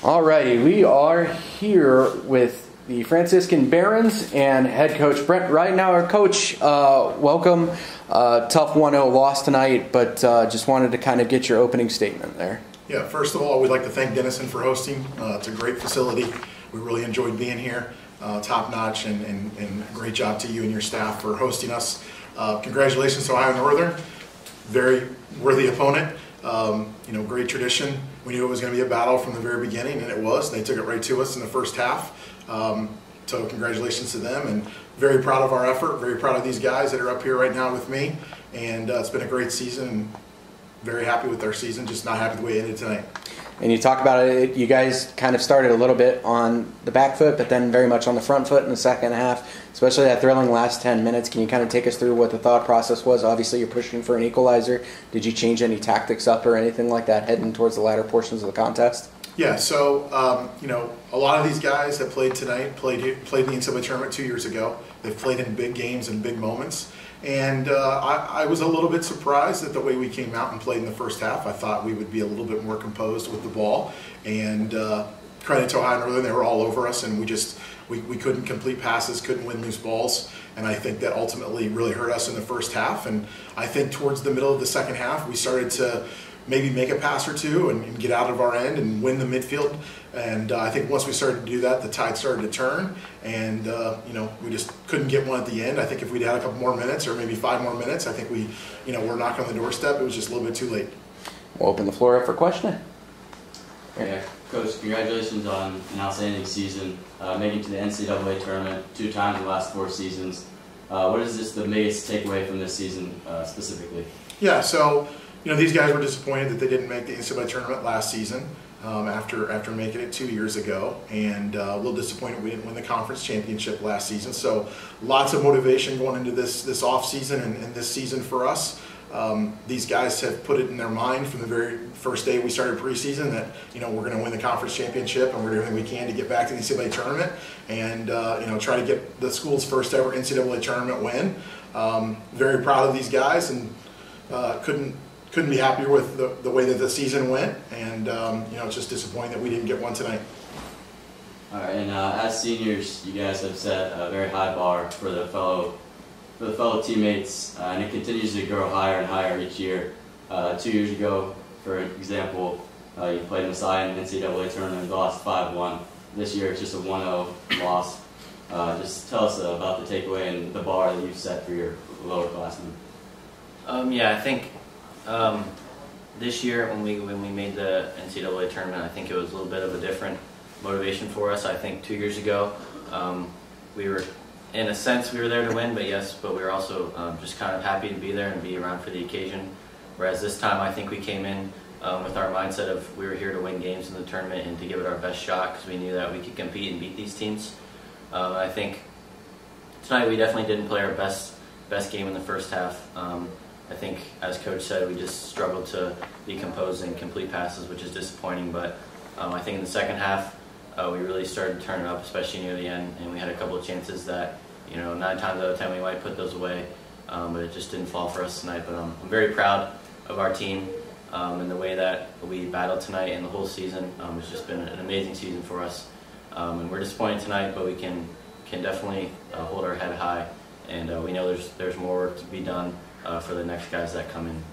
Alrighty, we are here with the Franciscan Barons and head coach Brent Ridenour. Coach, welcome. Tough 1-0 loss tonight, but just wanted to kind of get your opening statement there. Yeah, first of all, we'd like to thank Denison for hosting. It's a great facility. We really enjoyed being here. Top notch, and great job to you and your staff for hosting us. Congratulations to Ohio Northern. Very worthy opponent. Great tradition. We knew it was going to be a battle from the very beginning, and it was. They took it right to us in the first half. So congratulations to them, and very proud of our effort. Very proud of these guys that are up here right now with me. And it's been a great season, and very happy with our season. Just not happy the way it ended tonight. And you talk about it, you guys kind of started a little bit on the back foot, but then very much on the front foot in the second half, especially that thrilling last 10 minutes. Can you kind of take us through what the thought process was? Obviously, you're pushing for an equalizer. Did you change any tactics up or anything like that heading towards the latter portions of the contest? Yeah, so, a lot of these guys that played tonight played in the NCAA tournament 2 years ago. They've played in big games and big moments. And I was a little bit surprised at the way we came out and played in the first half. I thought we would be a little bit more composed with the ball. And credit to Ohio Northern, they were all over us, and we couldn't complete passes, couldn't win loose balls. And I think that ultimately really hurt us in the first half. And I think towards the middle of the second half, we started to maybe make a pass or two and get out of our end and win the midfield. And I think once we started to do that, the tide started to turn, and we just couldn't get one at the end. I think if we'd had a couple more minutes or maybe 5 more minutes, I think we're knocking on the doorstep. It was just a little bit too late. We'll open the floor up for questioning. Yeah, Coach, congratulations on an outstanding season, making it to the NCAA tournament 2 times in the last 4 seasons. What is just the biggest takeaway from this season specifically? Yeah, so these guys were disappointed that they didn't make the NCAA tournament last season. After making it 2 years ago, and a little disappointed we didn't win the conference championship last season. So lots of motivation going into this off season and this season for us. These guys have put it in their mind from the very first day we started preseason that we're going to win the conference championship, and we're doing everything we can to get back to the NCAA tournament and try to get the school's first ever NCAA tournament win. Very proud of these guys, and couldn't be happier with the way that the season went, and it's just disappointing that we didn't get one tonight. All right, and as seniors, you guys have set a very high bar for the fellow teammates, and it continues to grow higher and higher each year. 2 years ago, for example, you played Messiah in the NCAA tournament and lost 5-1. This year, it's just a 1-0 loss. Just tell us about the takeaway and the bar that you've set for your lower classmen. Yeah, I think this year when we made the NCAA tournament, I think it was a little bit of a different motivation for us. I think 2 years ago, we were, in a sense, we were there to win, but we were also just kind of happy to be there and be around for the occasion. Whereas this time, I think we came in with our mindset of we were here to win games in the tournament and to give it our best shot, because we knew that we could compete and beat these teams. I think tonight we definitely didn't play our best game in the first half. I think, as Coach said, we just struggled to be composed and complete passes, which is disappointing. But I think in the second half, we really started to turn it up, especially near the end. And we had a couple of chances that, 9 times out of 10 we might put those away. But it just didn't fall for us tonight. But I'm very proud of our team and the way that we battled tonight and the whole season. It's just been an amazing season for us. And we're disappointed tonight, but we can definitely hold our head high. And we know there's more work to be done for the next guys that come in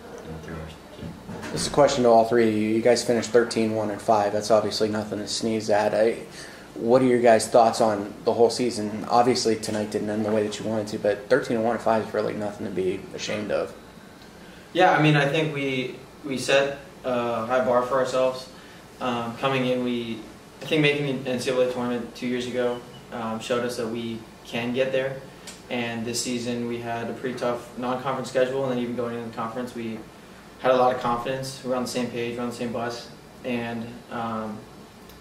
through our team. This is a question to all three of you. You guys finished 13-1-5. That's obviously nothing to sneeze at. What are your guys' thoughts on the whole season? Obviously, tonight didn't end the way that you wanted to, but 13-1-5 is really nothing to be ashamed of. Yeah, I think we set a high bar for ourselves. Coming in, I think making the NCAA tournament 2 years ago showed us that we can get there. And this season we had a pretty tough non-conference schedule, and then even going into the conference we had a lot of confidence. We were on the same page, we were on the same bus, and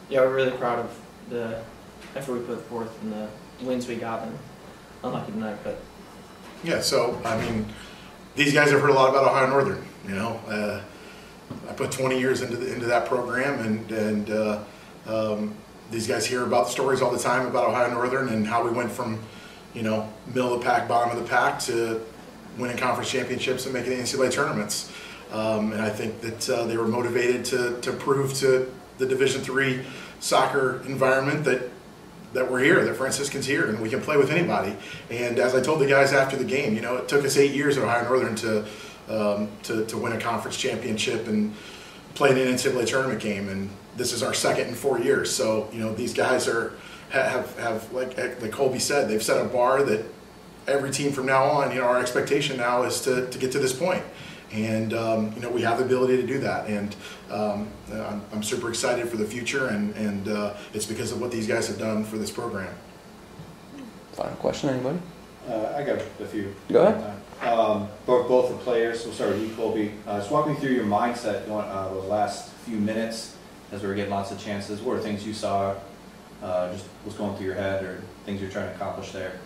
we're really proud of the effort we put forth and the wins we got, and unlucky tonight. But yeah, so these guys have heard a lot about Ohio Northern. I put 20 years into that program, and these guys hear about the stories all the time about Ohio Northern and how we went from middle of the pack, bottom of the pack, to winning conference championships and making the NCAA tournaments. And I think that they were motivated to prove to the Division III soccer environment that we're here, that Franciscan's here, and we can play with anybody. And as I told the guys after the game, it took us 8 years at Ohio Northern to win a conference championship and play in an NCAA tournament game, and this is our second in 4 years. So these guys have like Colby said, they've set a bar that every team from now on, our expectation now is to get to this point. And we have the ability to do that, and I'm super excited for the future, and it's because of what these guys have done for this program. Final question, anybody? I got a few. Go ahead. Both the players. We'll start with you, Colby. Just walk me through your mindset the last few minutes as we were getting lots of chances. What were things you saw? Just what's going through your head, or things you're trying to accomplish there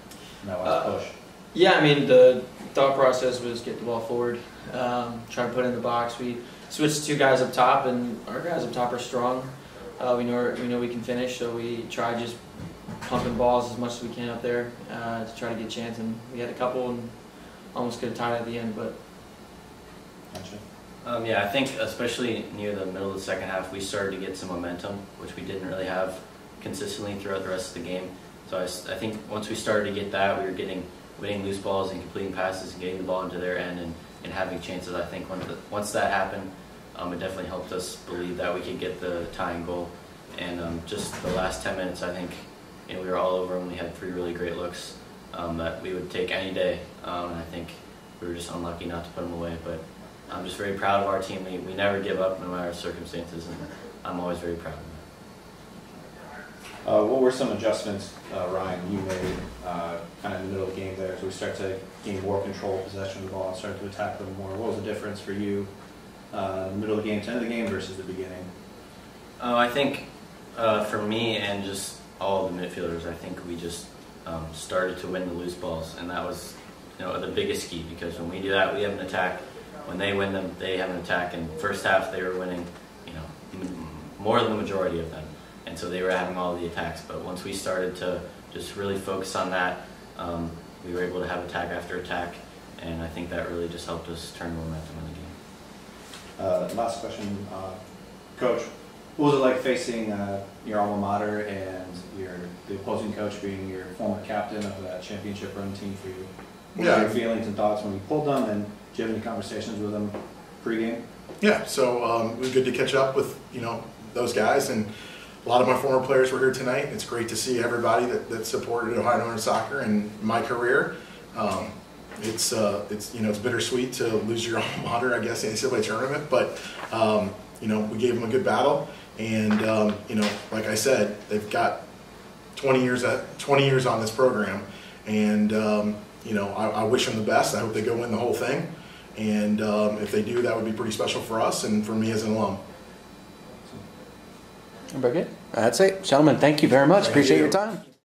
in that last push? Yeah, I mean, the thought process was get the ball forward, try to put it in the box. We switched 2 guys up top, and our guys up top are strong. We know we can finish, so we try just pumping balls as much as we can up there to try to get a chance. And we had a couple and almost could have tied at the end, but. Gotcha. Yeah, I think especially near the middle of the second half, we started to get some momentum, which we didn't really have consistently throughout the rest of the game. So I think once we started to get that, we were winning loose balls and completing passes and getting the ball into their end and having chances. I think once that happened, it definitely helped us believe that we could get the tying goal. And just the last 10 minutes, I think we were all over them. We had 3 really great looks that we would take any day. And I think we were just unlucky not to put them away. But I'm just very proud of our team. We never give up no matter circumstances, and I'm always very proud of them. What were some adjustments, Ryan, you made kind of in the middle of the game there as we start to gain more control, possession of the ball, and start to attack them more? What was the difference for you in the middle of the game to end of the game versus the beginning? I think for me and just all of the midfielders, I think we just started to win the loose balls, and that was the biggest key, because when we do that, we have an attack. When they win them, they have an attack. And first half, they were winning, more than the majority of them. And so they were having all the attacks. But once we started to just really focus on that, we were able to have attack after attack. And I think that really just helped us turn the momentum in the game. Last question, Coach. What was it like facing your alma mater and the opposing coach being your former captain of that championship run team for you? What were your feelings and thoughts when you pulled them, and did you have any conversations with them pregame? Yeah, so it was good to catch up with those guys, and a lot of my former players were here tonight. It's great to see everybody that supported Ohio Northern soccer in my career. It's bittersweet to lose your alma mater, I guess, in the NCAA tournament, but we gave them a good battle, and like I said, they've got 20 years on this program, and I wish them the best. I hope they go win the whole thing, and if they do, that would be pretty special for us and for me as an alum. Very good. That's it. Gentlemen, thank you very much. Appreciate your time.